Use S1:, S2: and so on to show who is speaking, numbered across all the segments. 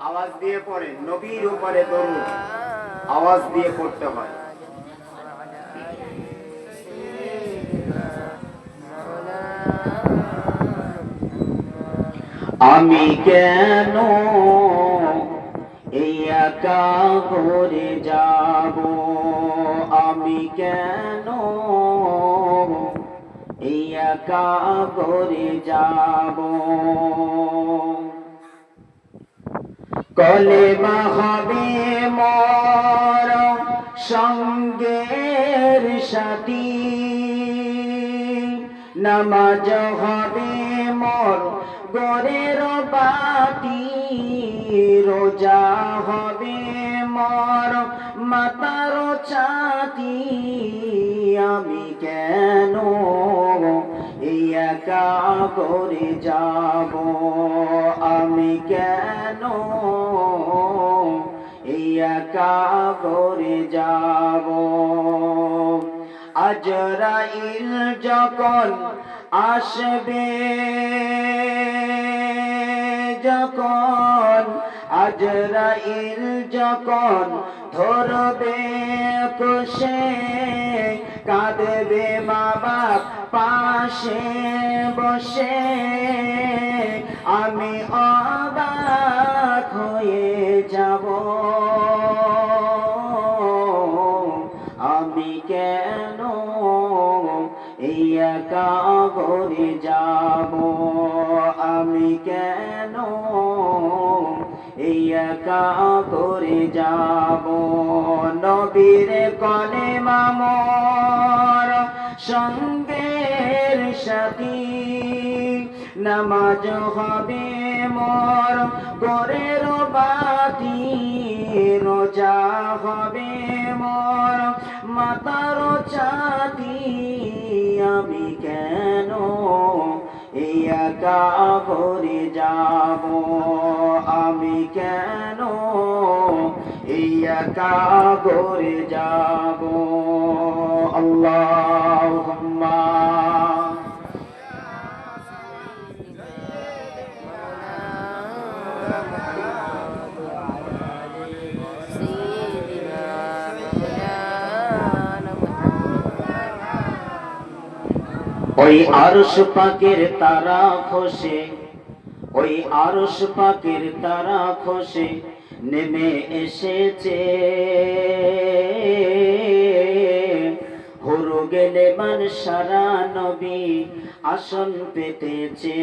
S1: আওয়াজ দিয়ে পড়ে, নবীর উপরে দরুদ আওয়াজ দিয়ে পড়তে হয়। আমি কেন এই একা ঘরে যাব, আমি কেন এই একা ঘরে যাব। কলেমা হবে মোর সঙ্গের সাথী, নামাজ হবে মোর গোরের বাতি, রোজা হবে মোর মাতার ছাতি। আমি কেন এই একা ঘরে যাব, আমি কেন এই একা ঘরে যাব। আজরাইল যখন আসবে, যখন আজরাইল যখন ধরবে কষে, কাঁদবে মা বাপ পাশে বসে, আমি অবাক হয়ে যাব। আমি কেন এই একা ঘরে যাব, আমি কেন এই একা ঘরে যাব। নবীর কলেমা মোর সঙ্গের সাথী, নামাজ হবে মোর গোরের বাতি, রোজা হবে মোর মাতার ছাতি। আমি কেন এই একা ঘরে যাব, আমি কেন এই একা ঘরে যাব। আল্লাহুম্মা ওই আরশ পাকের তারা খসে, ওই আরশ পাকের তারা খসে নেমে এসেছে। হুরু গেলে মান সারা নবী আসন পেতেছে,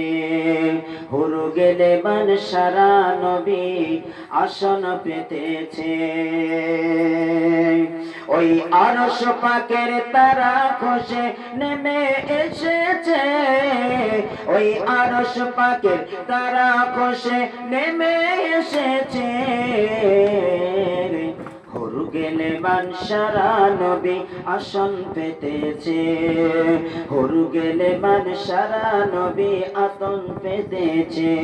S1: হুরু গেলে মান সারা নবী আসন পেতেছে। ওই আরশ পাকের তারা খসে নেমে এসেছে, ওই আরশ পাকের তারা খসে নেমে এসেছে। হুরু গেলে মান সারা নবী আসন পেতেছে, হুরু গেলে মান সারা নবী আসন পেতেছে।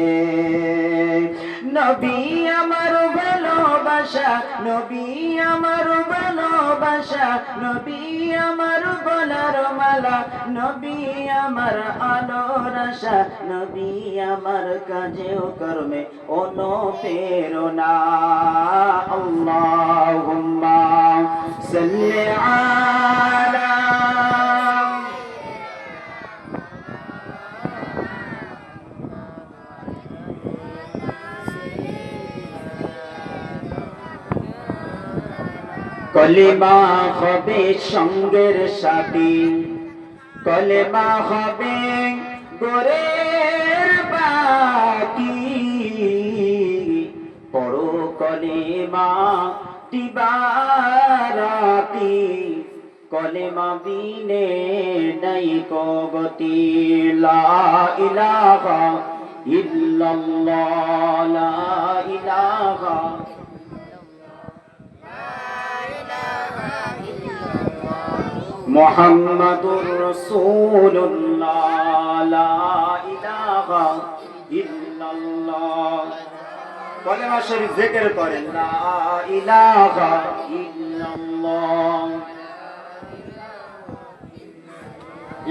S1: নবী আমার ভালোবাসা, নবী আমার ভালোবাসা, নবী আমার গলার মালা, নবী আমার আলোর আশা, নবী আমার কাজেও কর্মে অনুপ্রেরণা। আল্লাহুম্মা সাল্লি আলা কলেমা হবে সঙ্গের সাথী, কলেমা হবে গোরের বাতি, পড়ো কলেমা দিবারাতি, কলেমা বিনে নাই গতি। লা ইলাহা ইল্লাল্লাহ, লা ইলাহা মুহাম্মাদুর রাসূলুল্লাহ, লা ইলাহা ইল্লাল্লাহ। কলেমা শরীফ জিকির করেন, লা ইলাহা ইল্লাল্লাহ।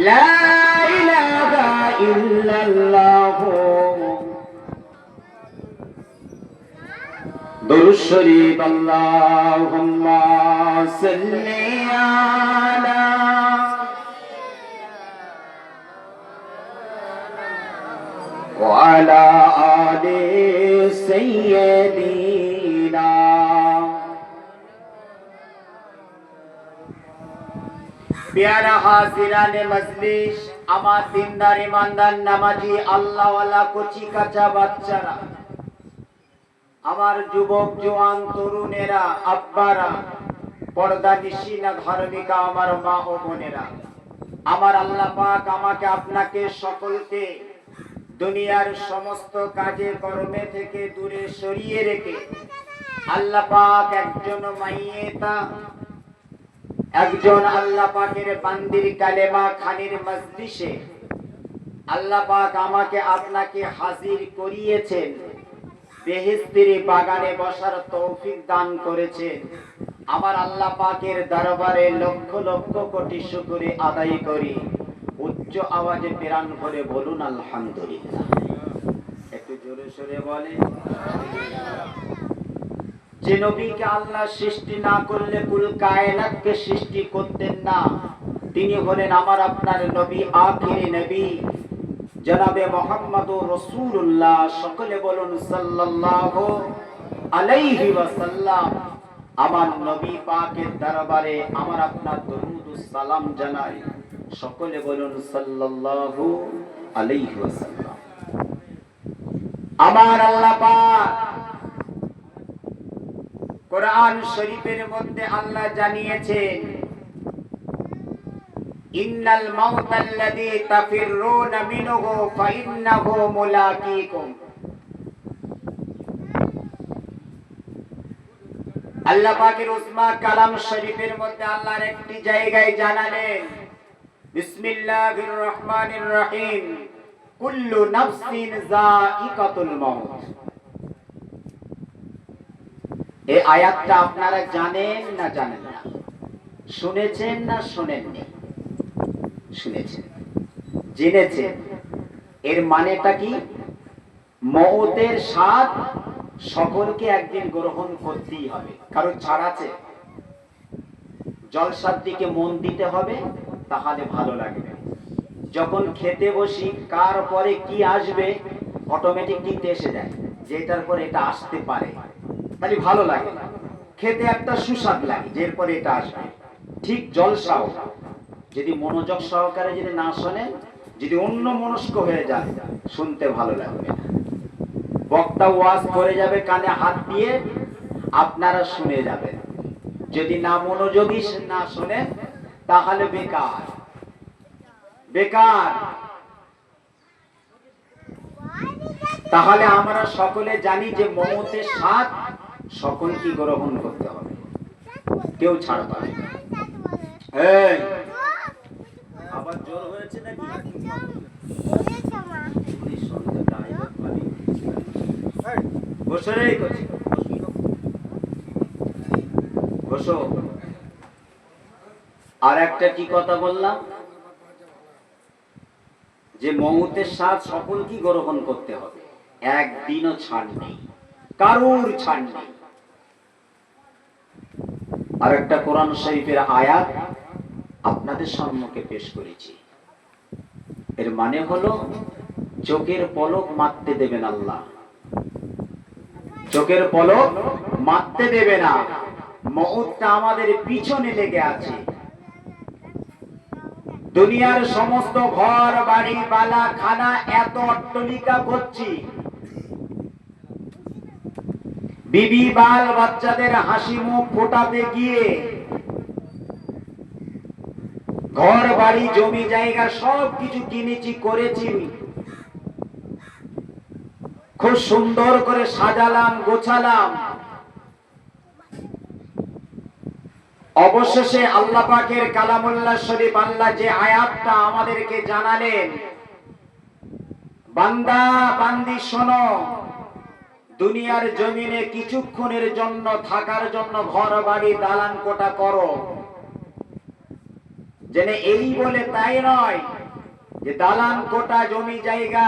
S1: লা ইলাহা ইল্লাল্লাহ। দুরূদ শরীফ আল্লাহুম্মা সাল্লি আলা ওয়া আলা আলি সাইয়্যিদিনা। প্যারা হাজিরানে মজলিস, আমার দিনদার ইমানদার নামাজি আল্লাহওয়ালা কচি কাঁচা বাচ্চারা, আমার যুবক জওয়ান তরুণেরা, আব্বারা, পর্দা নিশিনা ধার্মিকা আমার মা ও বোনেরা, আমার আল্লাহ পাক আমাকে আপনাকে সকলকে দুনিয়ার সমস্ত কাজে কর্মে থেকে দূরে সরিয়ে রেখে আল্লাহ পাক একজন মাইয়েতা, একজন আল্লাহ পাকের বান্দির কালেমা খানির মজলিসে আল্লাহ পাক আমাকে আপনাকে হাজির করিয়েছেন, বেহেশতের বাগানে বসার তৌফিক দান করেছেন। আমার আল্লাহ পাকের দরবারে লক্ষ লক্ষ কোটি শুকরিয়া আদায় করি। উচ্চ আওয়াজে প্রাণ ভরে বলুন আলহামদুলিল্লাহ। একটু জোরে সোরে বলে। যে নবীকে আল্লাহ সৃষ্টি না করলে কুল কায়নাতকে সৃষ্টি করতেন না, তিনি হলেন আমার আপনার নবী, আখিরি নবী জনাবে মুহাম্মদুর রাসূলুল্লাহ। সকলে বলুন সাল্লাল্লাহু আলাইহি ওয়াসাল্লাম। আমার নবী পাকের দরবারে আমার আপনার দরুদ ও সালাম জানাই। সকলে বলুন সাল্লাল্লাহু আলাইহি ওয়াসাল্লাম। আমার আল্লাহ পাক কোরআন শরীফের মধ্যে আল্লাহ জানিয়েছেন, ইন্নাল মাউতাল্লাযী তাফিররুনা মিনহু ফাইন্নাহু মুলাকীকুম। আল্লাহ পাকের উসমা কালাম শরীফের মধ্যে আল্লাহর একটি জায়গায় জানালেন, বিসমিল্লাহির রহমানির রহিম, কুল্লু নাফসিন যায়িকাতুল মাউত। এই আয়াতটা আপনারা জানেন না জানেন না? শুনেছেন না শুনেননি? শুনেছেন, জেনেছেন। এর মানেটা কি? মওতের স্বাদ সকলকে একদিন গ্রহণ করতেই হবে, কারণ ছাড় আছে? জলসার দিকে মন দিতে হবে, তাহলে ভালো লাগবে। যখন খেতে বসি কার পরে কি আসবে অটোমেটিক কিন্তু এসে যায়, যে এটার পরে এটা আসতে পারে, তাহলে ভালো লাগে, খেতে একটা সুস্বাদ লাগে, যে এরপরে এটা আসবে। ঠিক জলসাও যদি মনোযোগ সহকারে যদি না শোনেন, যদি অন্য মনস্ক হয়ে যায়, শুনতে ভালো লাগবে না। বক্তা ওয়াজ করে যাবে, কানে হাত দিয়ে আপনারা শুনে যাবেন। যদি না মনোযোগী না শোনেন, তাহলে বেকার বেকার। তাহলে আমরা সকলে জানি যে মওতের স্বাদ সকলকে গ্রহণ করতে হবে, কেউ ছাড় পাবে না। এই আবার জোর হয়েছে নাকি? বসো রে, বসো। আর একটা কি কথা বললাম, যে মওতের স্বাদ সকলকে গ্রহণ করতে হবে, একদিনও ছাড় নেই, কারুর ছাড় নেই। আর একটা কোরআন শরীফের আয়াত আপনাদের সম্মুখে পেশ করেছি। এর মানে হলো, চোখের পলক মারতে দেবেন আল্লাহ, চোখের পলক মারতে দেবে না। মওতটা আমাদের পিছনে লেগে আছে। দুনিয়ার সমস্ত ঘর বাড়ি বালা খানা এত অট্টালিকা করছি, বিবি বাল বাচ্চাদের হাসি মুখ ফোটাতে গিয়ে ঘর বাড়ি জমি জায়গা সব কিছু কিনেছি করেছি, খুব সুন্দর করে সাজালাম গোছালাম। অবশেষে আল্লাহ পাকের কালামুল্লাহ শরীফ আল্লাহ যে আয়াতটা আমাদেরকে জানালেন, বান্দা বান্দি শোনো, দুনিয়ার জমিনে কিছুক্ষণের জন্য থাকার জন্য ঘর বাড়ি দালান কোঠা করো, জেনে এই বলে তাই নয় যে দালান কোটা জমি জায়গা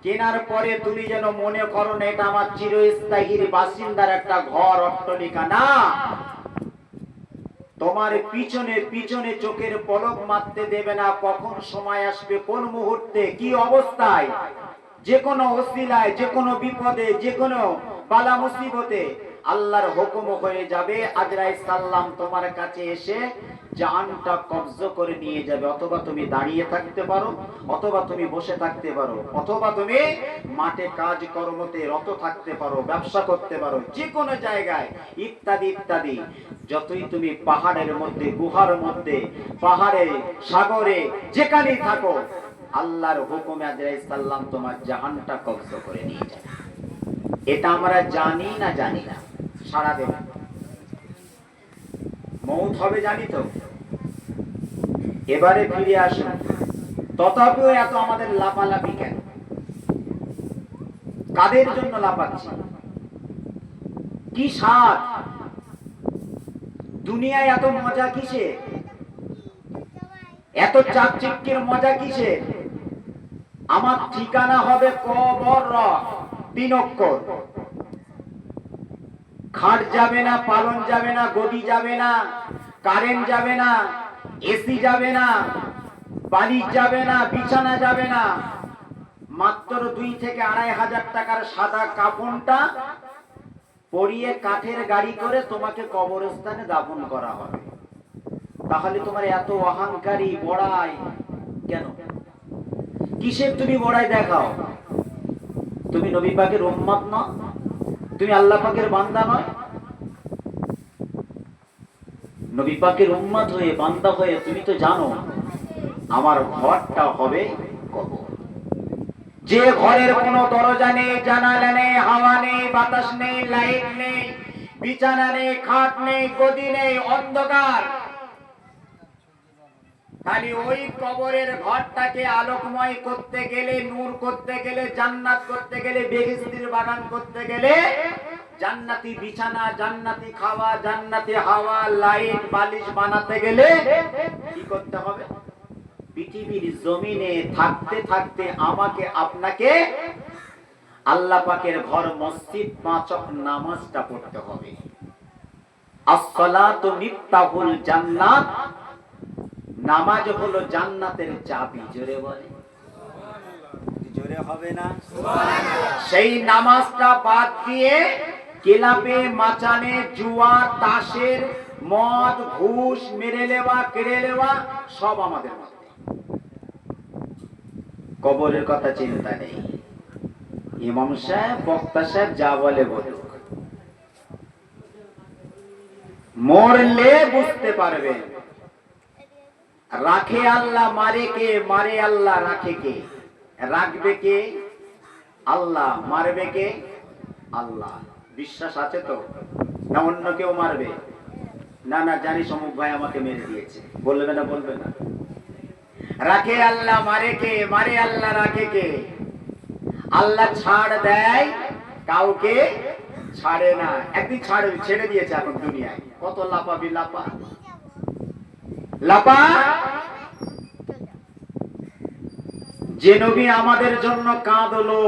S1: কেনার পরে তুমি যেন মনে করো না এটা আমার চিরস্থায়ী বাসিন্দার একটা ঘর অট্টালিকা। না, তোমার পিছনে পিছনে চোখের পলক মারতে দেবে না কখন সময় আসবে, কোন মুহূর্তে কি অবস্থায়, যে কোনো ওসিলায়, যে কোনো বিপদে, যে কোনো বালা মুসিবতে আল্লাহর হুকুম হয়ে যাবে, আজরাইল সাল্লাম তোমার কাছে এসে জানটা কবজ করে নিয়ে যাবে। অথবা তুমি দাঁড়িয়ে থাকতে পারো, অথবা তুমি বসে থাকতে পারো, অথবা তুমি মাঠে কাজ কর্মতে রত থাকতে পারো, ব্যবসা করতে পারো, যে কোনো জায়গায় ইত্যাদি ইত্যাদি। যতই তুমি পাহাড়ের মধ্যে, গুহার মধ্যে, পাহাড়ে, সাগরে, যেখানেই থাকো, আল্লাহর হুকুমে আজরাইল সাল্লাম তোমার জাহানটা কবজ করে নিয়ে যাবে। এটা আমরা জানি না জানি না, সারা দেব মৌত হবে জানি তো। এবারে ফিরে আসুন, তথাপিও এত আমাদের লাফালাফি কেন? কাদের জন্য লাফাচ্ছি? কি স্বাদ দুনিয়ায়? এত মজা কিসে? এত চাকচিক্যের মজা কিসে? আমার ঠিকানা হবে কবর, 3 অক্ষর। খাট যাবে না, পালন যাবে না, গদি যাবে না, কারেন্ট যাবে না, এসি যাবে না, বালিশ যাবে না, বিছানা যাবে না। মাত্র 2 থেকে 2,500 টাকার সাদা কাফনটা পরিয়ে কাঠের গাড়ি করে তোমাকে কবরস্থানে দাফন করা হবে। তাহলে তোমার এত অহংকারী বড়াই কেন? কিসের তুমি বড়াই দেখাও? তুমি নবী পাকের উম্মত না? তুমি আল্লাহ পাকের বান্দা নয়? নবী পাকের উম্মত হয়ে, বান্দা হয়ে তুমি তো জানো আমার ঘরটা হবে কবর। যে ঘরের কোনো দরজা নেই, জানালা নেই, হাওয়া নেই, বাতাস নেই, লাইট নেই, বিছানা নেই, খাট নেই, গদি নেই, অন্ধকার, খালি ওই কবরের ঘরটাকে আলোকময় করতে গেলে, নূর করতে গেলে, জান্নাত করতে গেলে, বেহেশতের বাগান করতে গেলে, জান্নাতি বিছানা, জান্নাতি খাওয়া, জান্নাতি হাওয়া, লাইট, বালিশ বানাতে গেলে কি করতে হবে? পৃথিবীর জমিনে থাকতে থাকতে আমাকে আপনাকে আল্লাহ পাকের ঘর মসজিদ 5 ওয়াক্ত নামাজটা পড়তে হবে। আসসালাতু মিফতাহুল জান্নাত, নামাজ হলো জান্নাতের চাবি। জোরে বলে, জোরে হবে না? সেই নামাজটা বাদ দিয়ে ক্লাবে, মাচানে, জুয়া, তাসের, মদ, ঘুষ, মেরে নেওয়া, কেড়ে নেওয়া সব আমাদের মধ্যে। কবরের কথা চিন্তা নেই। ইমাম সাহেব, বক্তা সাহেব যা বলে বলুক, মরলে বুঝতে পারবেন রাখে আল্লাহ, মারে কে? মারে আল্লাহ, রাখে কে? রাখবে কে? আল্লাহ। মারবে কে? আল্লাহ। বিশ্বাস আছে তো? না অন্য কেউ মারবে? না না, জানি সমুখ ভাই আমাকে মেরে দিয়েছে, বলবে না? বলবে না? রাখে আল্লাহ, মারে কে? মারে আল্লাহ, রাখে কে? আল্লাহ ছাড় দেয়, কাউকে ছাড়ে না। একদিন ছেড়ে দিয়েছে। এখন দুনিয়ায় কত লাপাবি, লাপা লাপা। যে নবী আমাদের জন্য কাঁদলো,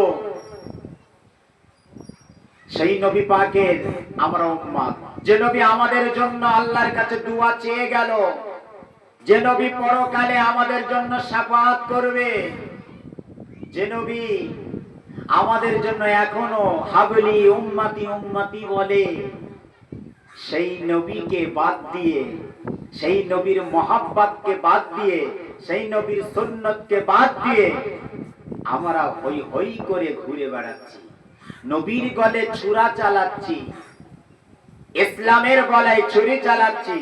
S1: সেই নবী পাকের আমরা উম্মত। যে নবী আমাদের জন্য আল্লাহর কাছে দোয়া চেয়ে গেল, যে নবী পরকালে আমাদের জন্য শাফাআত করবে, যে নবী আমাদের জন্য এখনো হাবলি উম্মতি উম্মতি বলে, সেই নবীকে বাদ দিয়ে, সেই নবীর মহাব্বতকে বাদ দিয়ে, সেই নবীর সুন্নতকে বাদ দিয়ে আমরা হই হই করে ঘুরে বেড়াচ্ছি, নবীর গলে ছুরা চালাচ্ছি, ইসলামের গলায় ছুরি চালাচ্ছি।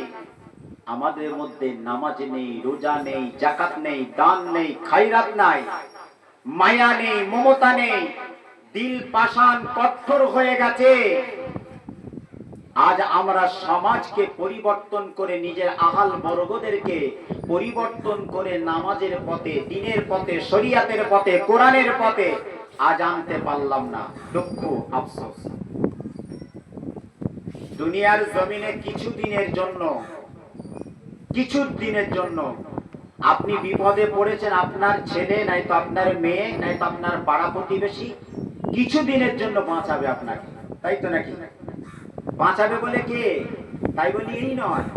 S1: আমাদের মধ্যে নামাজ নেই, রোজা নেই, যাকাত নেই, দান নেই, খায়রাত নাই, মায়া নেই, মমতা নেই, দিল পাষাণ কঠোর হয়ে গেছে। আজ আমরা সমাজকে পরিবর্তন করে, নিজের আহাল বর্গদেরকে পরিবর্তন করে নামাজের পথে, দ্বীনের পথে, শরিয়াতের পথে, কোরআনের পথে আজ আনতে পারলাম না। দুঃখ, আফসোস। দুনিয়ার জমিনে কিছুদিনের জন্য কিছু দিনের জন্য আপনি বিপদে পড়েছেন, আপনার ছেলে নাই তো আপনার মেয়ে নাই তো আপনার পাড়া প্রতিবেশী কিছু দিনের জন্য বাঁচাবে আপনাকে, তাই তো নাকি? বাঁচাবে বলে কে? তাই বলি এই নয়,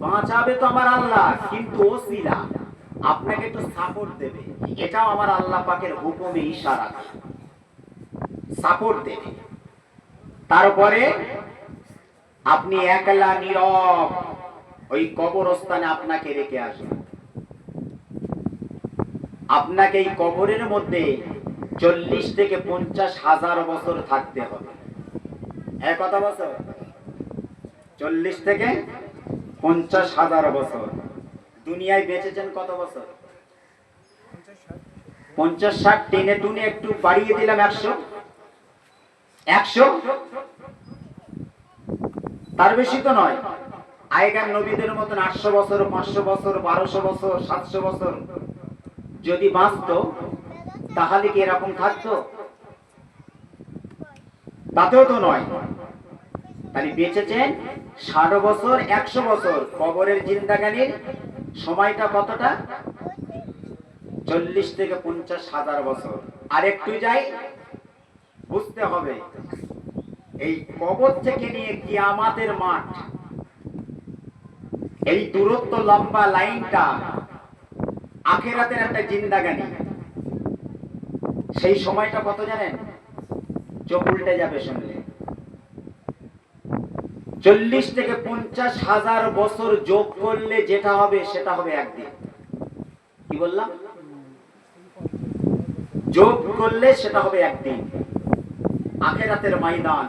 S1: বাঁচাবে তো আমার আল্লাহ, কিন্তু ওসিলা আপনাকে একটু সাপোর্ট দেবে, এটাও আমার আল্লাহ পাকের হুকুমে ইশারা, সাপোর্ট দেবে। তারপরে আপনি একলা নীরব ওই কবরস্থানে আপনাকে রেখে আসবেন। আপনাকে এই কবরের মধ্যে 40 থেকে 50,000 বছর থাকতে হবে। কত বছর? 40 থেকে 50,000 বছর। দুনিয়ায় বেঁচেছেন কত বছর? 50-60, টেনে টুনে একটু বাড়িয়ে দিলাম 100, তার বেশি তো নয়। আগেকার নবীদের মতন 800 বছর, 500 বছর, 1200 বছর, 700 বছর যদি বাঁচতো তাহলে কি এরকম থাকতো? তাতেও তো নয়। তাহলে বেঁচেছেন 60 বছর, 100 বছর। কবরের জিন্দাগানির সময়টা কতটা? 40 থেকে 50,000 বছর। আর একটু যাই, বুঝতে হবে এই কবর থেকে নিয়ে কিয়ামতের মাঠ, এই দূরত্ব লম্বা লাইনটা আখিরাতের একটা জিন্দাগানি। সেই সময়টা কত জানেন? চোখ উল্টে যাবে শুনলে। 40 থেকে 50,000 বছর যোগ করলে যেটা হবে সেটা হবে একদিন। কি বললাম? যোগ করলে সেটা হবে একদিন। আখিরাতের ময়দান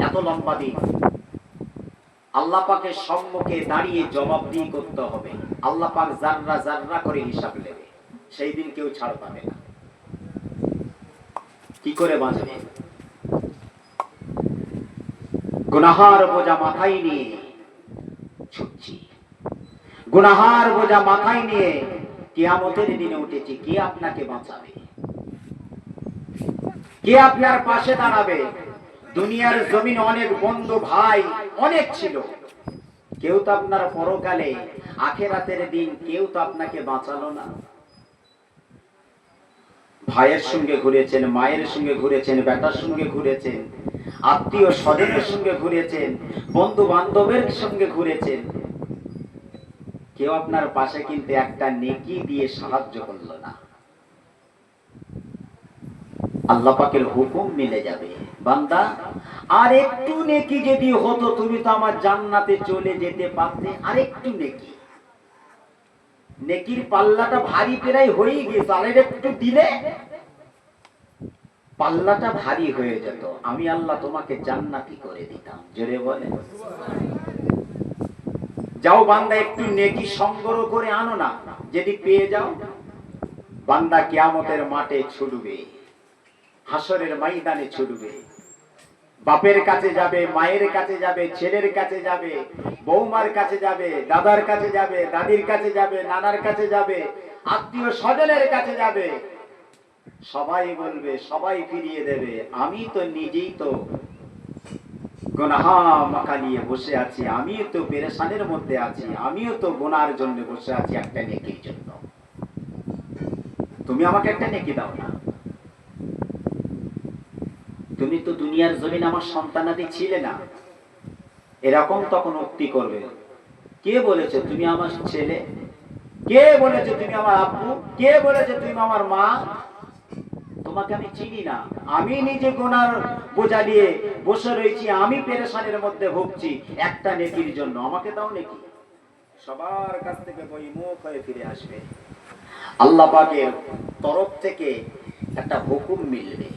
S1: এত লম্বা দিন, আল্লাহ পাকের সম্মুখে দাঁড়িয়ে জবাবদিহি করতে হবে। আল্লাহ পাক জাররা জাররা করে হিসাব নেবে। সেই দিন কেউ ছাড় পাবে না। কি করে বাঁচবে? গুনাহার বোঝা মাথায় নিয়ে ছুটছি, গুনাহার বোঝা মাথায় নিয়ে কিয়ামতের দিনে উঠেছি। কে আপনাকে বাঁচাবে? কে আপনার পাশে দাঁড়াবে? দুনিয়ার জমিন অনেক বন্ধু ভাই অনেক ছিল, কেউ তো আপনার পরকালে আখিরাতের দিন কেউ তো আপনাকে বাঁচালো না। ভাইয়ের সঙ্গে ঘুরেছেন, মায়ের সঙ্গে ঘুরেছেন, বেটার সঙ্গে ঘুরেছেন, আত্মীয় স্বজনের সঙ্গে ঘুরেছেন, বন্ধু বান্ধবের সঙ্গে ঘুরেছেন, কেউ আপনার পাশে কিন্তু একটা নেকি দিয়ে সাহায্য করলো না। আল্লাহ পাকের হুকুম মিলে যাবে, বান্দা আর একটু নেকি যদি হতো তুমি তো আমার জান্নাতে চলে যেতে পারতে। আর একটু নেকি, নেকির পাল্লাটা ভারী প্রায় হয়ে গিয়েছে, আর একটু দিলে পাল্লাটা ভারী হয়ে যেত, আমি আল্লাহ তোমাকে জান্নাতি করে দিতাম। জোরে বলে যাও বান্দা, একটু নেকি সংগ্রহ করে আনো না, যদি পেয়ে যাও বান্দা কিয়ামতের মাঠে ছুটবে, হাসরের ময়দানে ছুটবে, বাপের কাছে যাবে, মায়ের কাছে যাবে, ছেলের কাছে যাবে, বৌমার কাছে যাবে, দাদার কাছে যাবে, দাদির কাছে যাবে, নানার কাছে যাবে, আত্মীয় স্বজনের কাছে যাবে। সবাই বলবে, সবাই ফিরিয়ে দেবে, আমি তো নিজেই তো গুনাহা মাখা নিয়ে বসে আছি, আমিও তো পেরেশানের মধ্যে আছি, আমিও তো গুনার জন্য বসে আছি একটা নেকির জন্য। তুমি আমাকে একটা নেকি দাও না। তুমি তো দুনিয়ার জমিন আমার সন্তানাদি ছিলে না। এরকম তখন উক্তি করবে, কে বলেছে তুমি আমার ছেলে? কে বলেছে তুমি আমার আব্বু? কে বলেছে তুমি আমার মা? তোমাকে আমি চিনি না। আমি নিজে গুনার বোঝা নিয়ে বসে রয়েছি, আমি পেরেশানের মধ্যে ভুগছি একটা নেকির জন্য, আমাকে দাও নেকি। সবার কাছ থেকে বই মুখ হয়ে ফিরে আসবে। আল্লাহ পাকের তরফ থেকে একটা হুকুম মিলবে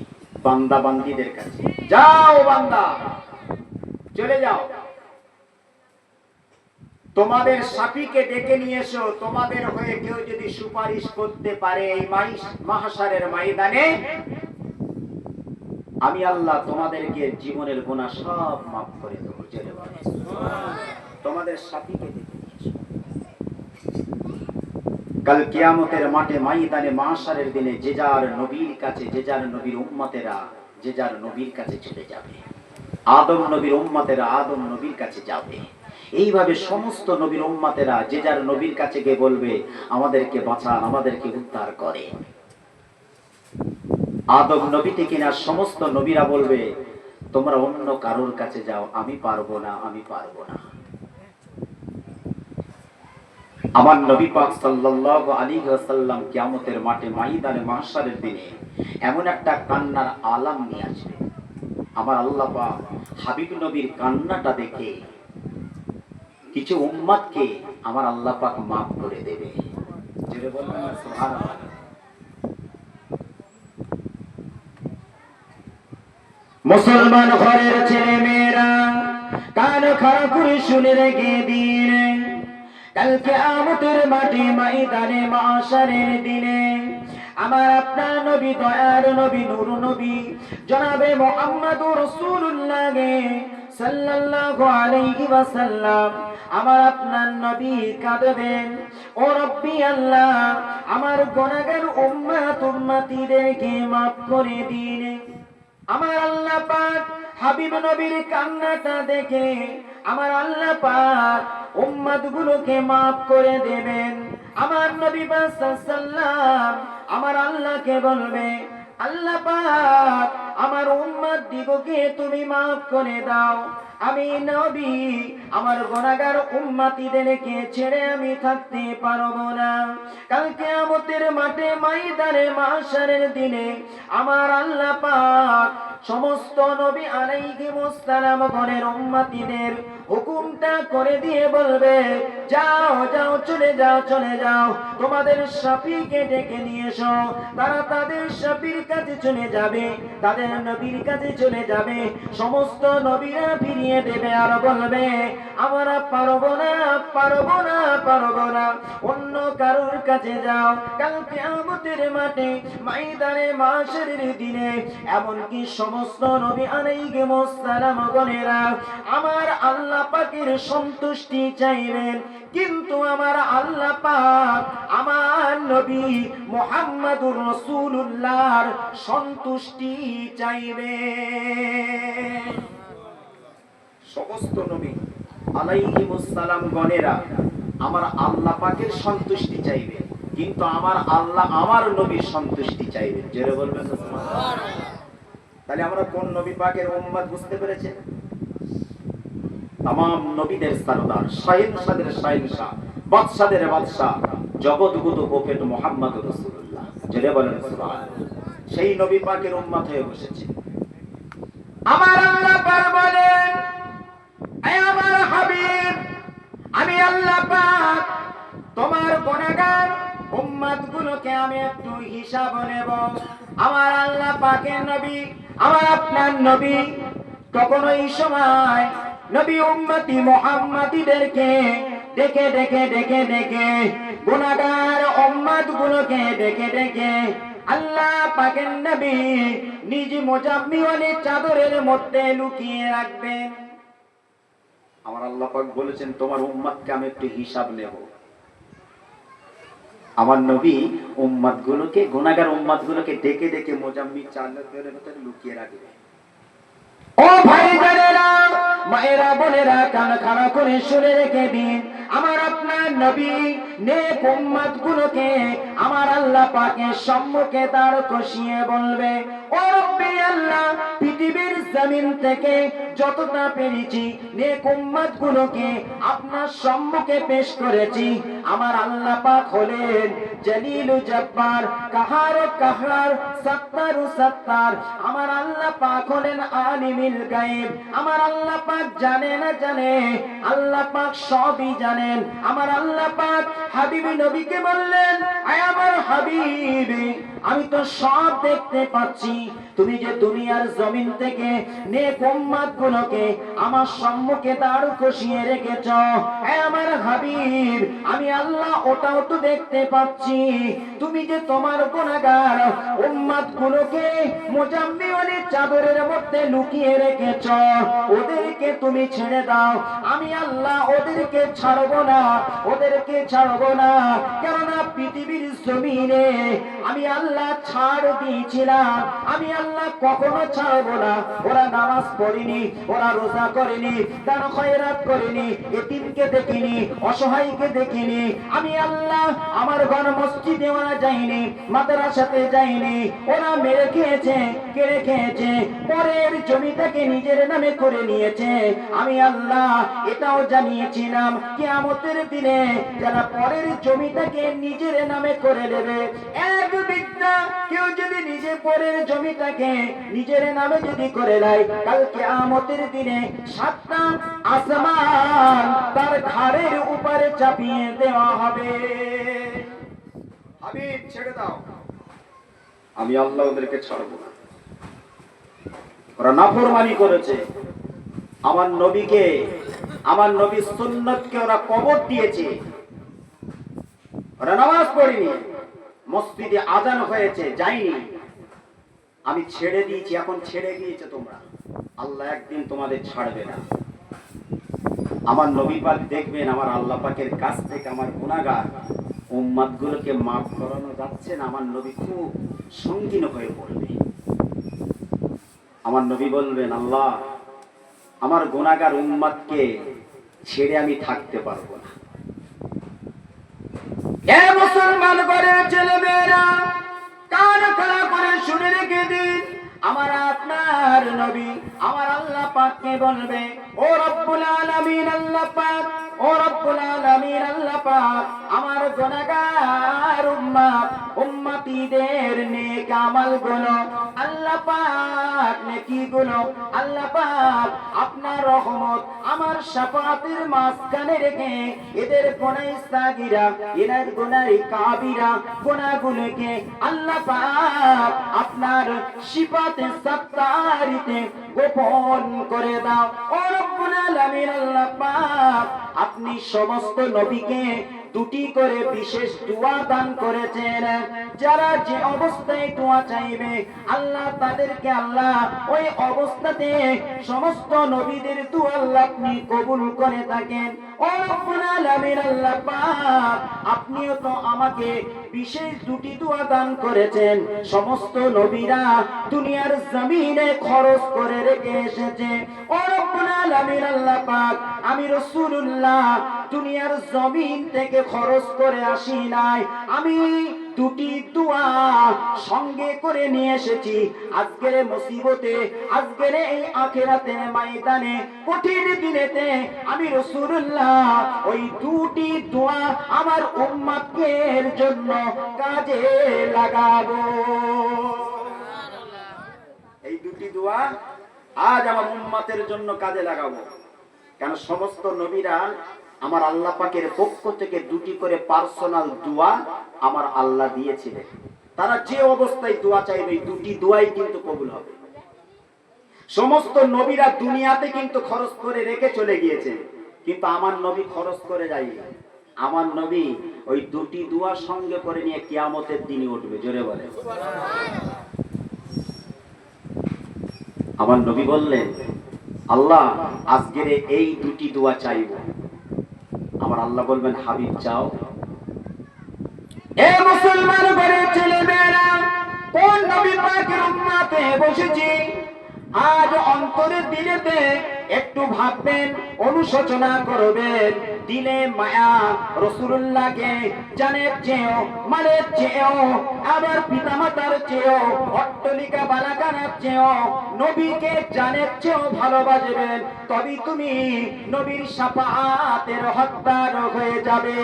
S1: বান্দা বান্দীদের কাছে, যাও বান্দা চলে যাও, তোমাদের সাফিকে ডেকে নিয়ে এসো, তোমাদের হয়ে কেউ যদি সুপারিশ করতে পারে এই মাহশারের ময়দানে, আমি আল্লাহ তোমাদেরকে জীবনের গুনাহ সব মাফ করে দেবো। জেনে বলে তোমাদের সাফিকে ডেকে নিয়ে এসো। কাল কিয়ামতের মাঠে ময়দানে মাহশারের দিনে যে যার নবীর কাছে, যে যার নবীর উম্মতেরা যে যার নবীর কাছে চলে যাবে। আদম নবীর উম্মতেরা আদম নবীর কাছে যাবে, এইভাবে সমস্ত নবীর উম্মতেরা যে যার নবীর কাছে গিয়ে বলবে, আমাদেরকে বাঁচান, আমাদেরকে উদ্ধার করে। আদম নবী থেকে না সমস্ত নবীরা বলবে, তোমরা অন্য কারোর কাছে যাও, আমি পারবো না, আমি পারবো না। আমার নবী পাক সাল্লাল্লাহু আলাইহি ওয়াসাল্লাম কিয়ামতের মাঠে ময়দানে মাহশারের দিনে এমন একটা কান্নার আলাম নিয়ে আসবে, আমার আল্লাহ পাক হাবিব নবীর কান্নাটা দেখে কিছু উম্মতকে আমার আল্লাহ পাক মাফ করে দেবে। জোরে বলুন না সুবহানাল্লাহ। মুসলমান ঘরের ছেলে মেয়েরা কান খাড়া করে শুনে রেখে দিন, কাল কিয়ামতের মাঠে ময়দানে মাহশারের দিনে আমার আপনার নবী, দয়ার নবী, নূর নবী জনাবে মুহাম্মদুর রাসূলুল্লাহ সাল্লাল্লাহু আলাইহি ওয়াসাল্লাম, আমার আপনার নবী কাঁদবেন, ও রব্বি আল্লাহ, আমার গুনাহগার উম্মত উম্মতিদেরকে মাফ করে দিন। আমার আল্লাহ পাক হাবিব নবীর কান্নাটা দেখে আমার আল্লাহ পাক উম্মত গুলোকে মাফ করে দেবেন। আমার নবী সাল্লাল্লাহু আমার আল্লাহকে বলবে, আল্লাহ পাক আমার উম্মত দিগকে তুমি মাফ করে দাও, আমি নবী আমার গুনাহগার উম্মতিদেরকে ছেড়ে আমি থাকতে পারবো না। কাল কিয়ামতের মাঠে ময়দানে মাহশারের দিনে আমার আল্লাহ পাক সমস্ত নবী আলাইহিমুস সালাম গণের উম্মতিদের হুকুমটা করে দিয়ে বলবে, যাও যাও, চলে যাও, চলে যাও, তোমাদের শাফিকে ডেকে নিয়ে এসো। তারা তাদের শাফির কাছে চলে যাবে, তাদের নবীর কাছে চলে যাবে, সমস্ত নবীরা ফিরিয়ে দেবে আর বলবে, আমরা পারবো না, পারবো না, পারবো না, অন্য কারোর কাছে যাও। কাল কিয়ামতের মাঠে ময়দানে মাহশারের দিনে এমনকি সমস্ত নবী আলাইহিমুস সালাম গণেরা আমার আল্লাহ পাকের সন্তুষ্টি চাইবেন, কিন্তু আমার আল্লাহ পাক আমার নবী মুহাম্মদুর রাসূলুল্লাহর সন্তুষ্টি চাইবেন। সমস্ত নবী আলাইহিমুস সালাম গণেরা আমার আল্লাহ পাকের সন্তুষ্টি চাইবে, কিন্তু আমার আল্লাহ আমার নবীর সন্তুষ্টি চাইবেন। জোরে বলবেন সুবহানাল্লাহ। তাহলে আমরা কোন নবী পাকের উম্মত বুঝতে পেরেছেন? तमाम নবীদের সরদার, শাহিনশাদের শাহিনশাহ, বাদশাদের বাদশাহ, জগৎগুরু প্রফেট মুহাম্মদ রাসূলুল্লাহ। জোরে বলেন সুবহানাল্লাহ। সেই নবী পাকের উম্মত হয়ে বসেছে। আমার আল্লাহ পাক বলেন, হে আমার হাবিব, আমি আল্লাহ পাক তোমার গুনাহগার উম্মতগুলোকে আমি একটু হিসাব নেব। আমার আল্লাহ পাকের নবী, আমার আপনার নবী কখনো এই সময় নবী উম্মতি মুহাম্মাদীদেরকে ডেকে ডেকে ডেকে ডেকে গুনাহগার উম্মতগুলোকে ডেকে ডেকে আল্লাহ পাকের নবী নিজ মুজাম্মিলের চাদরের মধ্যে লুকিয়ে রাখবেন। আমার আল্লাহ পাক বলেছেন, তোমার উম্মতকে আমি একটু হিসাব নেব। আমার নবী উম্মতগুলোকে, গুনাহগার উম্মতগুলোকে ডেকে ডেকে মুজাম্মিল চাদরের মধ্যে লুকিয়ে রাখবে। ও ভাই জানেরা, মায়েরা বোনেরা, কান খাড়া করে শুনে রেখে দিন, আমার আপনার নবী নেক উম্মতগুলোকে আমার আল্লাহ পাকের সম্মুখে দাঁড় করিয়ে বলবে, ও রব্বি আল্লাহ, পৃথিবীর জমিন থেকে যতটা পেরেছি নেক উম্মতগুলোকে আপনার সম্মুখে পেশ করেছি। আমার আল্লাহ পাক হলেন জলিলু জব্বার, কাহার কাহার, সত্তারু সত্তার। আমার আল্লাহ পাক হলেন আলিমুল গায়ব। আমার আল্লাহ পাক জানে না জানে, আল্লাহ পাক সবই জানেন। আমার আল্লাহ পাক হাবিব নবীকে বললেন, আয় আমার হাবিব, আমি তো সব দেখতে পাচ্ছি, তুমি যে দুনিয়ার জমিন থেকে নেক উম্মতগুলোকে আমার সম্মুখে দাঁড় করিয়ে রেখেছ, হে আমার হাবিব, আমি আল্লাহ ওটাও তো দেখতে পাচ্ছি, তুমি যে তোমার গুনাহগার উম্মতগুলোকে মুজাম্মিলের চাদরের মধ্যে লুকিয়ে রেখেছ, ওদেরকে তুমি ছেড়ে দাও। আমি আল্লাহ ওদেরকে ছাড়বো না, ওদেরকে ছাড়বো না, কেননা পৃথিবীর জমিনে আমি আল্লাহ ছাড় দিয়েছিলাম, আমি আল্লাহ কখনো ছাড়বো না। ওরা নামাজ পড়েনি, ওরা রোজা করেনি, দান খয়রাত করেনি, এতিমকে দেখিনি, অসহায়কে দেখিনি। আমি আল্লাহ আমার ঘর মসজিদে ওরা যায়নি, মাদ্রাসাতে যায়নি, ওরা মেরে খেয়েছে, কেড়ে খেয়েছে, পরের জমিটাকে নিজের নামে করে নিয়েছে। আমি আল্লাহ এটাও জানিয়েছিলাম কিয়ামতের দিনে যারা পরের জমিটাকে নিজের নামে করে নেবে, এক বিঘা কেউ যদি নিজে পরের জমিটাকে নিজের নামে যদি করে নেয়, কাল কিয়ামতের দিনে 7টা আসমান তার ঘাড়ের উপরে চাপিয়ে দেওয়া হবে। হাবিব ছেড়ে দাও, আমি আল্লাহ ওদেরকে ছাড়বো না। ওরা নাফরমানি করেছে, আমার নবীকে, আমার নবীর সুন্নতকে ওরা কবর দিয়েছে, ওরা নামাজ পড়েনি, মসজিদে আজান হয়েছে যায়নি, আমি ছেড়ে দিয়েছি, এখন ছেড়ে গিয়েছে তোমরা, আল্লাহ একদিন তোমাদের ছাড়বে না। আমার নবী পাক দেখবেন আমার আল্লাহ পাকের কাছ থেকে আমার গুনাহগার উম্মতগুলোকে মাফ করানো যাচ্ছে না, আমার নবী খুব সঙ্গীন হয়ে পড়বে। আমার নবী বলবেন, আল্লাহ আমার গুনাহগার উম্মতকে ছেড়ে আমি থাকতে পারবো না। এ মুসলমান ঘরের ছেলেমেয়েরা, কান খাড়া করে শুনে রেখে দিন, আমার আপনার নবী আমার আল্লাহ পাককে বলবে, ও রব্বুল আলামিন আল্লাহ পাক, ও রব্বুল আলামিন আল্লাহ পাক, আমার গুনাহগার উম্মতীদের নেক আমলগুলো আল্লাহ পাক, নেকিগুলো আল্লাহ পাক আপনার রহমত আমার শাফাতের মাঝখানে রেখে এদের গুনাহ সাগীরা, এদের গুনাহ কাবীরা গুনাহগুলোকে আল্লাহ পাক আপনার সিফাতে সাত্তারিতে গোপন করে দাও। ও রব্বুল আলামিন আল্লাহ পাক, আপনি সমস্ত নবীকে দুটি করে বিশেষ দোয়া দান করেছেন, যারা যে অবস্থায় দোয়া চাইবে আল্লাহ তাদেরকে আল্লাহ ওই অবস্থাতে সমস্ত নবীদের দোয়া আল্লাহ আপনি কবুল করে থাকেন। ও রব্বুল আলামিন আল্লাহ পাক, আপনিও তো আমাকে বিশেষ দুটি দোয়া দান করেছেন, সমস্ত নবীরা দুনিয়ার জমিনে খরচ করে রেখে এসেছে। ও রব্বুল আলামিন আল্লাহ পাক, আমি রাসূলুল্লাহ দুনিয়ার জমিন থেকে খরচ করে আসি নাই, আমি দুটি দোয়া সঙ্গে করে নিয়ে এসেছি। আজকের মুসিবতে, আজকের এই আখিরাতের ময়দানে, কঠিন দিনেতে আমি রাসূলুল্লাহ ওই দুটি দোয়া আমার উম্মতের জন্য কাজে লাগাবো। এই দুটি দোয়া আজ আমার উম্মতের জন্য কাজে লাগাবো। কেন সমস্ত নবীরা আমার আল্লাহ পাকের পক্ষ থেকে দুটি করে পার্সোনাল দোয়া আমার আল্লাহ দিয়েছিলেন। তারা যে অবস্থায় দোয়া চাইবে দুটি দোয়াই কিন্তু কবুল হবে। সমস্ত নবীরা দুনিয়াতে কিন্তু খরচ করে রেখে চলে গিয়েছে, কিন্তু আমার নবী খরচ করে যায়নি। আমার নবী ওই দুটি দোয়া সঙ্গে করে নিয়ে কিয়ামতের দিনে উঠবে। জোরে বলে আমার নবী বললেন, আল্লাহ আজকের এই দুটি দোয়া চাইব। আমার আল্লাহ বলবেন, হাবিব চাও। এ মুসলমান ঘরের ছেলেমেয়েরা, কোন নবী পাকের উম্মতে বসেছি, আজ অন্তরের দিলেতে একটু ভাববেন, অনুশোচনা করবেন, দিলে মায়া রাসূলুল্লাহকে জানের চেয়েও, মালের চেয়েও, আবার পিতামাতার চেয়েও, অট্টালিকা বালাকানার চেয়েও, নবীকে জানের চেয়েও ভালোবাসবেন, তবে তুমি নবীর শাফাআতের হকদার হয়ে যাবে।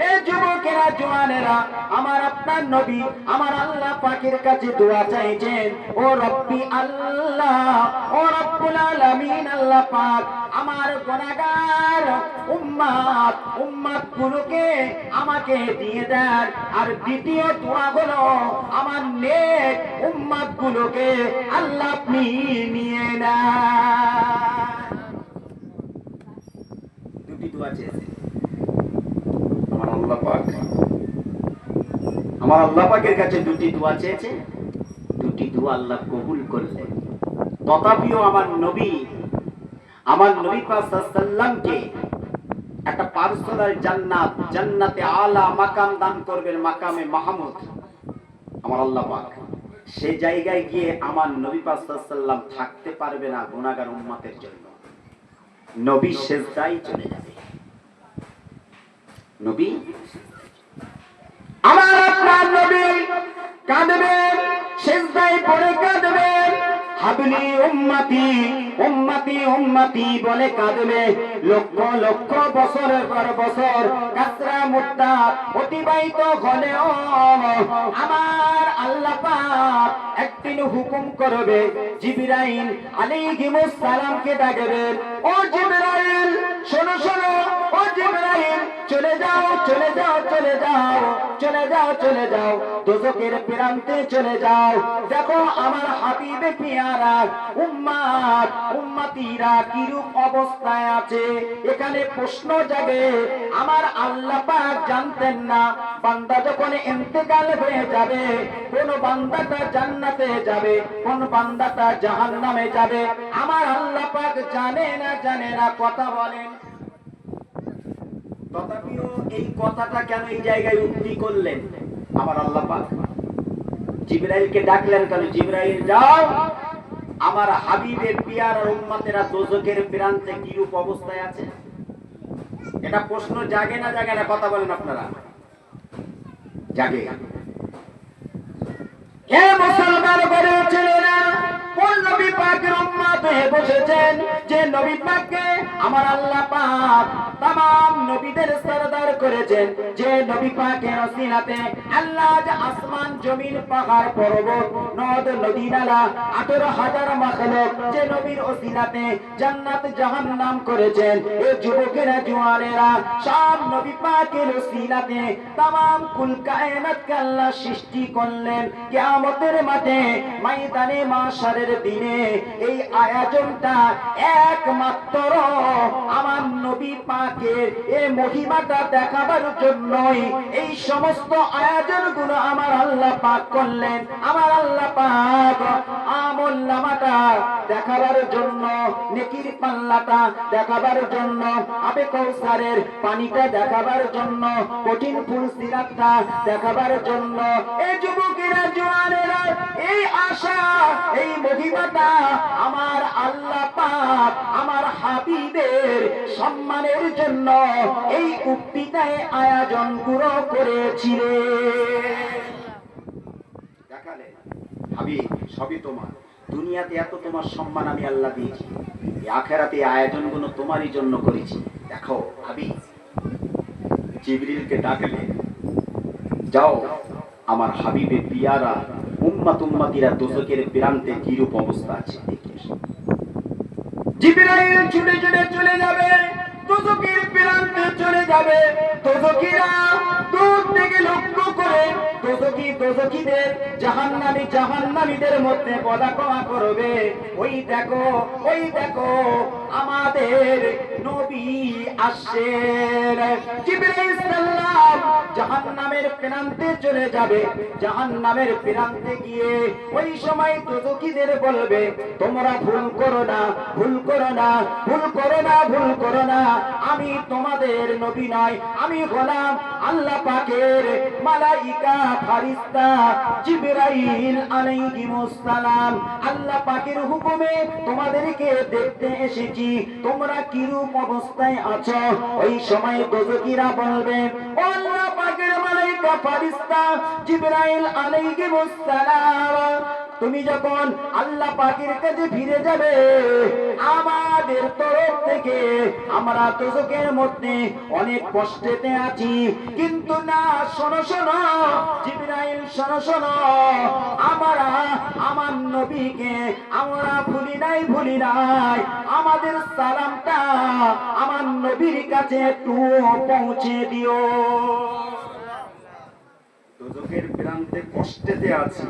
S1: এই যুবকেরা, জওয়ানেরা, আমার আপনার নবী আমার আল্লাহ পাকের কাছে দোয়া চাইছেন, ও রব্বি আল্লাহ, ও রব্বুল আলামিন আল্লাহ পাক, আমার গুনাহগার উম্মত গুলোকে আমাকে দিয়ে দেন। আর দ্বিতীয় দোয়া হলো, আমার নেক উম্মত গুলোকে আল্লাহ আপনি নিয়ে নেন। দুটি দোয়া চেয়েছে আমার আল্লাহ পাক, আমার আল্লাহ পাকের কাছে দুটি দোয়া চেয়েছে, দুটি দোয়া আল্লাহ কবুল করলেন। তথাপিও আমার নবী পাক সাল্লাল্লাহু আলাইহি ওয়াসাল্লামকে একটা পার্সোনাল জান্নাত, জান্নাতে আলা মাকাম দান করবেন, মাকামে মাহমুদ আমার আল্লাহ পাক। সেই জায়গায় গিয়ে আমার নবী পাক সাল্লাল্লাহু আলাইহি ওয়াসাল্লাম থাকতে পারবে না গুনাহগার উম্মতের জন্য। নবী সেজদায় চলে যাবে। নবী, আমার আপনার নবী কাঁদবেন, সেজদায় পড়ে কাঁদবেন, হাবলি উম্মতি উম্মতি উম্মতি বলে কাঁদবে। লক্ষ লক্ষ বছরের পর বছর কাতরা মুদ্দা অতিবাহিত হলেও আমার আল্লাহ পাক একদিন হুকুম করবে, জিবরাইল আলাইহিস সালামকে ডাকবেন, ও জিবরাইল শোনো শোনো, ও জিবরাইল চলে যাও চলে যাও চলে যাও চলে যাও চলে যাও, দোজখের প্রান্তে চলে যাও। দেখো আমার হাবিবে পিয়ারা উম্মত উম্মতিরা কিরূপ অবস্থায় আছে। এখানে প্রশ্ন জাগে, আমার আল্লাহ পাক জানতেন না বান্দা যখন ইন্তেকাল হয়ে যাবে, কোন বান্দাটা জান্নাতে যাবে, কোন বান্দাটা জাহান্নামে যাবে? আমার আল্লাহ পাক জানে না কথা বলেন। তথাপিও এই কথাটা কেন এই জায়গায় উক্তি করলেন আমার আল্লাহ পাক? জিবরাইলকে ডাকলেন কেন? জিবরাইল যাও, আমার হাবিবের পিয়ারার উম্মতেরা দোজখের প্রান্তে কিরূপ অবস্থায় আছে। এটা প্রশ্ন জাগে না জাগে না? কথা বলেন আপনারা। জাগে। হে মুসলমান ঘরে ছেলেরা, কোন নবী পাকের উম্মত হয়ে বসেছেন যে নবী পাককে আমার আল্লাহ পাক तमाम নবীদের সরদার করেছেন, যে নবী পাকের ওসিলাতে আল্লাহ যে আসমান জমিন পাহাড় পর্বত নদ নদী নালা 18,000 মাখলুক যে নবীর ওসিলাতে জান্নাত জাহান্নাম করেছেন। এই যুবকেরা জওয়ানেরা সব নবী পাকের ওসিলাতে तमाम কুল কায়নাতকে আল্লাহ সৃষ্টি করলেন। কিয়ামতের মাঠে ময়দানে মাশারের দিনে এই আয়োজনটা একমাত্র আমার নবী পাকের এই মহিমাটা দেখাবার জন্যই এই সমস্ত আয়োজনগুলো আমার আল্লাহ পাক করলেন। আমার আল্লাহ পাক আমলনামাটা দেখাবার জন্য, নেকির পাল্লাটা দেখাবার জন্য, আবে কৌসারের পানিটা দেখাবার জন্য, কঠিন ফুল সিরাতটা দেখাবার জন্য এই যুবকেরা জওয়ানেরা এই আশা এই মহিমাটা আমার আল্লাহ পাক আমার হাবিবের সম্মানের জন্য এই উক্তিটায় আয়োজন করেছিলেন। দেখালে হাবিব সবই তোমার, দুনিয়াতে এত তোমার সম্মান আমি আল্লাহ দিয়েছি, আখিরাতে আয়োজনগুলো তোমারই জন্য করেছি। দেখো হাবিব জিবরিলকে ডাকলেন, যাও আমার হাবিবে পিয়ারা উম্মত উম্মতিরা দোজখের প্রান্তে কিরূপ অবস্থা আছে দেখে। জিবরাইল ছুটে ছুটে চলে যাবে, দোজখের প্রান্তে চলে যাবে। দোজখীরা দূর থেকে লক্ষ্য করে দোজখীদের জাহান্নামীদের মধ্যে পদাকোয়া করবে, ওই দেখো আমাদের নবী আসছেন। জিবরাইল সাল্লাম জাহান্নামের প্রান্তে চলে যাবে। জাহান্নামের প্রান্তে গিয়ে ওই সময় দোজখীদের বলবে, তোমরা ভুল করো না, ভুল করো না, ভুল করো না, ভুল করো না, আমি তোমাদের নবী নয়, আমি গোলাম আল্লাহ পাকের মালাইকা ফারিস্তা জিবরাইল আলাইহিস সালাম। আল্লাহ পাকের হুকুমে তোমাদেরকে দেখতে এসেছি, তোমরা কিরূপ অবস্থায় আছো। ওই সময় দোজখীরা বলবে, ও আল্লাহ পাকের মালাইকা ফারিস্তা জিবরাইল আলাইহিস সালাম, তুমি যখন আল্লাহ পাকের কাছে ফিরে যাবে, আমাদের তরফ থেকে আমরা দোজখের মধ্যে অনেক কষ্টেতে আছি, কিন্তু না, শোনো শোনো জিবরাইল, শোনো শোনো, আমার নবীকে আমরা ভুলি নাই, আমাদের সালামটা আমার নবীর কাছে একটু পৌঁছে দিও। দোজখের প্রান্তে কষ্টেতে আছি,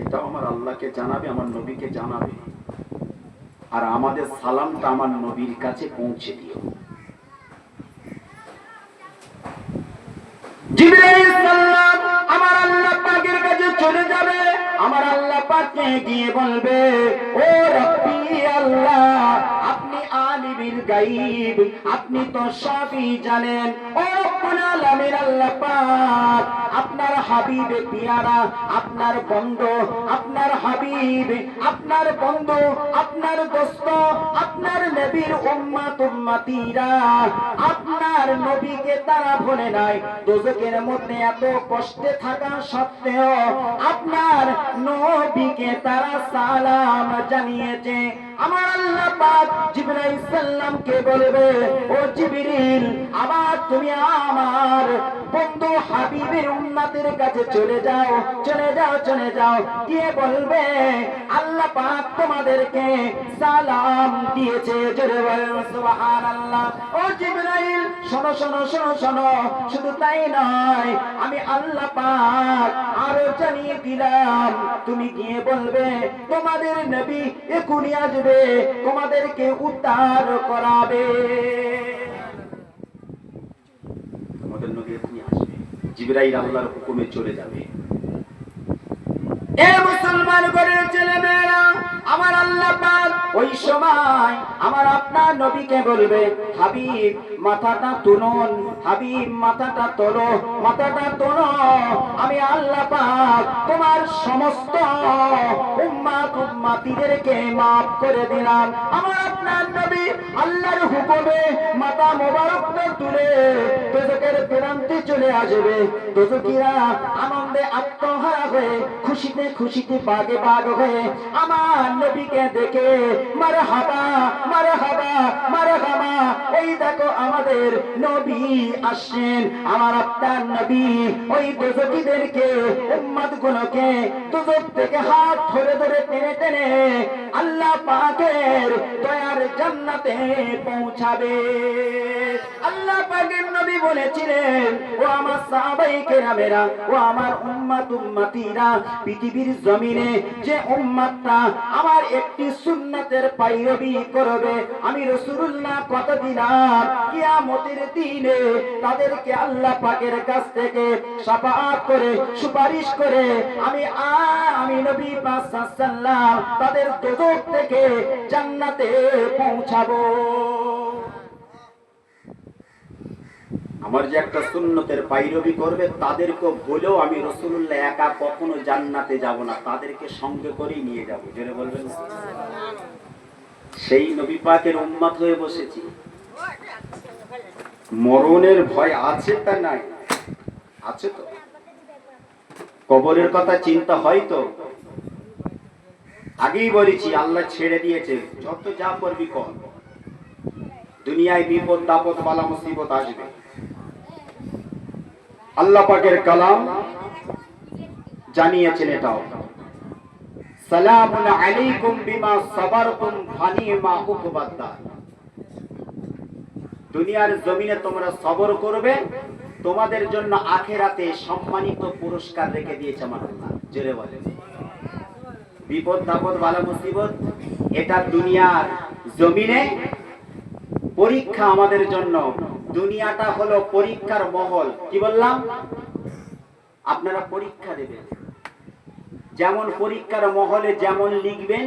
S1: এটা আমার আল্লাহকে জানাবে, আমার নবীকে জানাবে, আর আমাদের সালামটা আমার নবীর কাছে পৌঁছে দিও। জিবরাইল সাল্লাম আমার আল্লাহ পাকের কাছে চলে যাবে, আমার আল্লাহ পাককে গিয়ে বলবে, ও রব্বি আল্লাহ, আপনি আলিমিল গায়ব গায়ব, আপনি তো সবই জানেন। ও রব্বুল আলামিন আল্লাহ পাক, আপনার হাবিব পিয়ারা, আপনার বন্ধু, আপনার হাবিব, আপনার বন্ধু, আপনার দোস্ত, আপনার নবীর উম্মত উম্মতিরা আপনার নবীকে তারা ভুলে নাই। দোজখের মধ্যে এত কষ্টে থাকা সত্ত্বেও আপনার নবীকে তারা সালাম জানিয়েছে। আমার আল্লাহ পাক জিবরাইল সাল্লামকে বলবে, ও জিবরিল, আবার তুমি আমার বন্ধু হাবিবের উম্মতের কাছে চলে যাও, চলে যাও, চলে যাও, গিয়ে বলবে আল্লাহ পাক তোমাদেরকে সালাম দিয়েছে। জোরে বলেন সুবহানাল্লাহ। ও জিবরাইল, শোনো শোনো শোনো শোনো, শুধু তাই নয়, আমি আল্লাহ পাক আরো জানিয়ে দিলাম, তুমি গিয়ে বলবে তোমাদের নবী এখনই আসবে, তোমাদেরকে উদ্ধার করাবে। তোমাদের নবী এখনই আসবে, জিবরাইল আল্লাহর হুকুমে চলে যাবে। এ মুসলমান ঘরের ছেলেমেয়েরা, আমার আল্লাহ পাক ওই সময় আমার আপনার নবীকে বলবে, হাবিব মাথাটা তুলুন, হাবিব মাথাটা তোলো, মাথাটা তোলো, আমি আল্লাহ পাক তোমার সমস্ত উম্মত উম্মতিদেরকে মাফ করে দিলাম। আমার আপনার নবী আল্লাহর হুকুমে মাথা মোবারকটা তুলে দোজখের প্রান্তে চলে আসবে। দোজখীরা আনন্দে আত্মহারা হয়ে, খুশিতে খুশিতে বাগে বাগ হয়ে আমার নবীকে দেখে মারহাবা মারহাবা মারহাবা, এই দেখো আমাদের নবী আসছেন। আমার আপনার নবী ওই দোজখীদেরকে, উম্মত গুলোকে দোজখ থেকে হাত ধরে ধরে টেনে টেনে আল্লাহ পাকের দয়ার জান্নাতে পৌঁছাবে। আল্লাহ পাকের নবী বলেছিলেন, ও আমার সাহাবায়ে কেরামেরা, ও আমার উম্মত উম্মতিরা, পৃথিবীর জমিনে যে উম্মতটা আমার একটি সুন্নাতের পায়রবি করবে, আমি রাসূলুল্লাহ কথা দিলাম কিয়ামতের দিনে তাদেরকে আল্লাহ পাকের কাছ থেকে শাফাআত করে, সুপারিশ করে আমি নবী পাক সাল্লাল্লাহু তাদের দোজখ থেকে জান্নাতে পৌঁছাবো। আমার যে একটা সুন্নতের পায়রবি করবে, তাদেরকে বলেও আমি রাসূলুল্লাহ একা কখনো জান্নাতে যাব না, তাদেরকে সঙ্গে করেই নিয়ে যাব। জোরে বলবেন। সেই নবী পাকের উম্মত হয়ে বসেছি, মরণের ভয় আছে তা নাই? আছে তো। কবরের কথা চিন্তা হয় তো? আগেই বলেছি আল্লাহ ছেড়ে দিয়েছে, যত যা করবি কর, দুনিয়ায় বিপদ আপদ বালা মুসিবত আসবে। আল্লাহ পাকের কালাম জানিয়েছেন এটাও, সালামুন আলাইকুম বিমা সাবারতুম ফানিমা উকবাদ্দার। দুনিয়ার জমিনে তোমরা সবর করবে, তোমাদের জন্য আখিরাতে সম্মানিত পুরস্কার রেখে দিয়েছে আমার আল্লাহ। জোরে বলেন। বিপদ আপদ বালা মুসিবত এটা দুনিয়ার জমিনে পরীক্ষা আমাদের জন্য। দুনিয়াটা হলো পরীক্ষার মহল। কি বললাম? আপনারা পরীক্ষা দেবেন, যেমন পরীক্ষার মহলে যেমন লিখবেন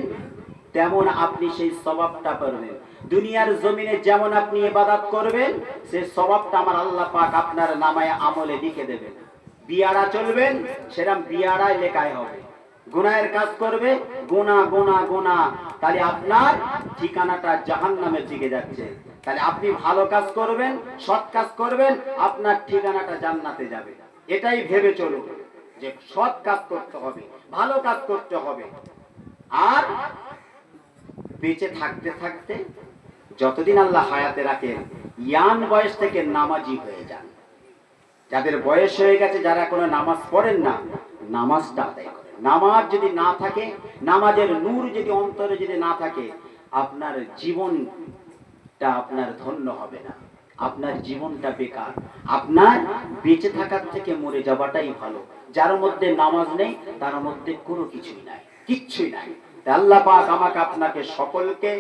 S1: তেমন আপনি সেই সওয়াবটা পাবেন। দুনিয়ার জমিনে যেমন আপনি ইবাদত করবেন, সেই সওয়াবটা আমার আল্লাহ পাক আপনার নামায়ে আমলে লিখে দেবেন। বিয়ারা চলবেন, সেরকম বিয়ারায় লেখাই হবে। গুনাহের কাজ করবে, গুনাহ গুনাহ গুনাহ, তাহলে আপনার ঠিকানাটা জাহান্নামের দিকে যাচ্ছে। তাহলে আপনি ভালো কাজ করবেন, সৎ কাজ করবেন, আপনার ঠিকানাটা জান্নাতে যাবে। এটাই ভেবে চলুন যে সৎ কাজ করতে হবে, ভালো কাজ করতে হবে। আর বেঁচে থাকতে থাকতে যতদিন আল্লাহ হায়াতে রাখেন, ইয়ান বয়স থেকে নামাজি হয়ে যান। যাদের বয়স হয়ে গেছে, যারা কোনো নামাজ পড়েন না, নামাজটা আদায় করেন। নামাজ যদি না থাকে, নামাজের নূর যদি অন্তরে যদি না থাকে, আপনার জীবনটা আপনার ধন্য হবে না, আপনার জীবনটা বেকার। আপনার বেঁচে থাকার থেকে মরে যাওয়াটাই ভালো। যার মধ্যে নামাজ নেই, তার মধ্যে কোনো কিছুই নাই, কিচ্ছুই নাই। আল্লাহ পাক আমাকে আপনাকে সকলকে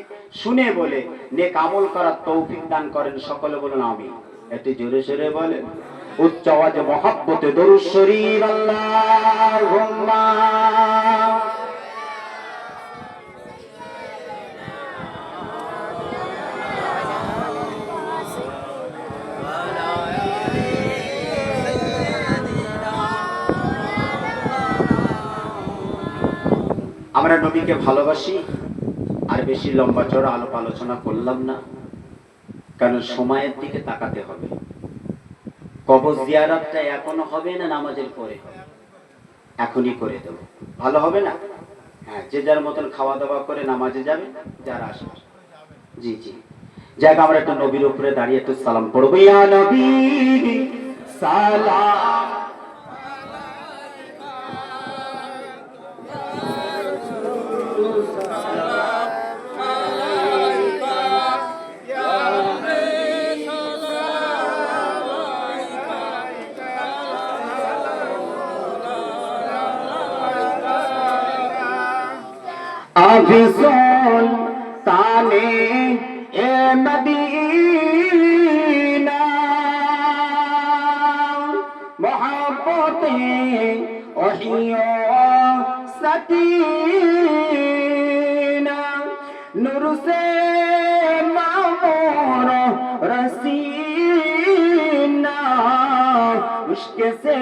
S1: শুনে বলে নেক আমল করার তৌফিক দান করেন। সকলে বলুন আমিন। একটু জোরে সোরে বলেন, উচ্চ আওয়াজে মহব্বতে দরুদ শরীফ আল্লাহুম্মা। আমরা নবীকে ভালোবাসি। আর বেশি লম্বা চড়া আলোচনা করলাম না, কারণ সময়ের দিকে তাকাতে হবে। কবর জিয়ারতটা এখনো হবে না নামাজের পরে হবে? এখনই করে দেবো, ভালো হবে না? হ্যাঁ, যে যার মতন খাওয়া দাওয়া করে নামাজে যাবে যারা আসবে। জি জি, যাক আমরা একটু নবীর উপরে দাঁড়িয়ে একটু সালাম পড়বো। ইয়া নবী সালাম আফিসুল তানে এ মদিনা মোহাব্বতে ওহিও সকিনা নূর সে মামুর রসিনা इश्क से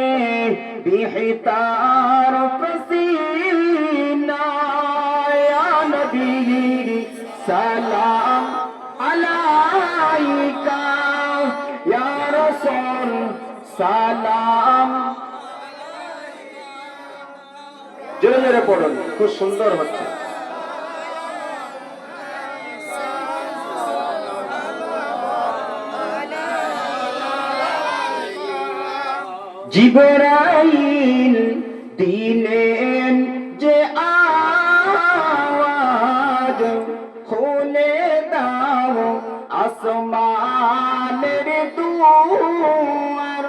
S1: बेहतार पसीना या नबी सलाम अलैका या रसूल सलाम। জোরে জোরে পড়ুন, খুব সুন্দর হচ্ছে। জিবরাইল দিলেন যে আওয়াজ, খুলে দাও আসমানের দুয়ার,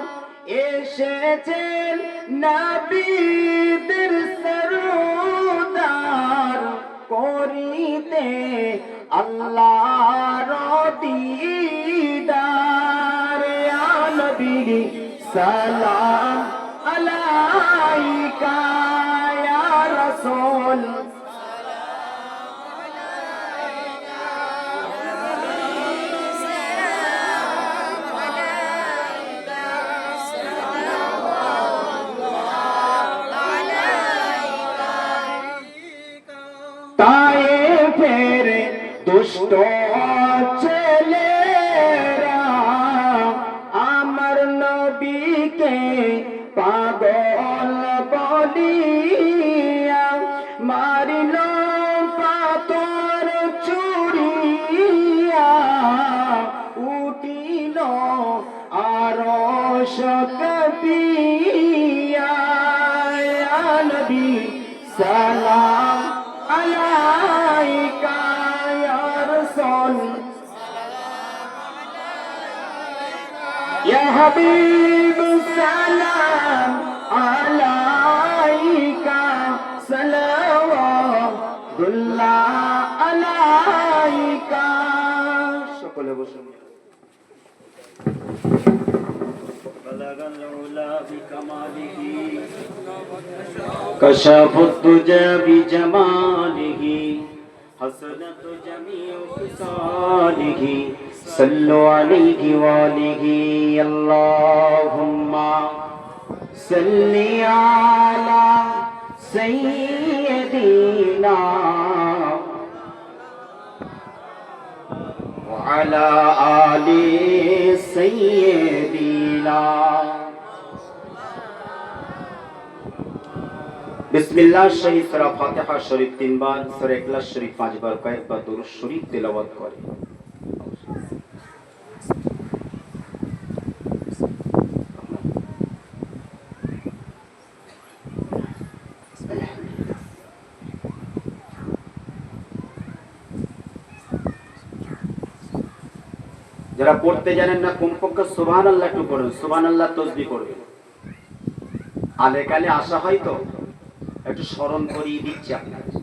S1: এসেছেন নবীদের সরদার, করিতে আল্লাহর দিদার। ইয়া নবী সালাম আলাইকা ইয়া রাসূল তায়েফের দুষ্ট ছেলেরা আমার নবীকে পাগল বলিয়া মারিল পাথর ছুড়িয়া, উঠিল আরশ কাঁপিয়া। ইয়া নবী সালাম আলাইকা ইয়া রাসূল ইয়া হাবিব সালাম আলাইকা সালাওয়াতুল্লাহ আলাইকা। সকলে বসুন। كشف الدجى بجماله حسنت جميع خصاله صلوا عليه وآله اللهم صل على سيدنا وعلى آل سيدنا। বিসমিল্লাহ শরীফ সূরা ফাতিহা শরীফ 3 বার, সূরা ইখলাস শরীফ 5 বার, কয়েকবার দুরূদ শরীফ তেলাওয়াত করে। যারা পড়তে জানেন না কমপক্ষে সুবহানাল্লাহ একটু পড়ুন, সুবহানাল্লাহ তাসবিহ করবেন। আলে কালে আসা হয় তো একটু স্মরণ করিয়ে দিচ্ছি আপনাদের।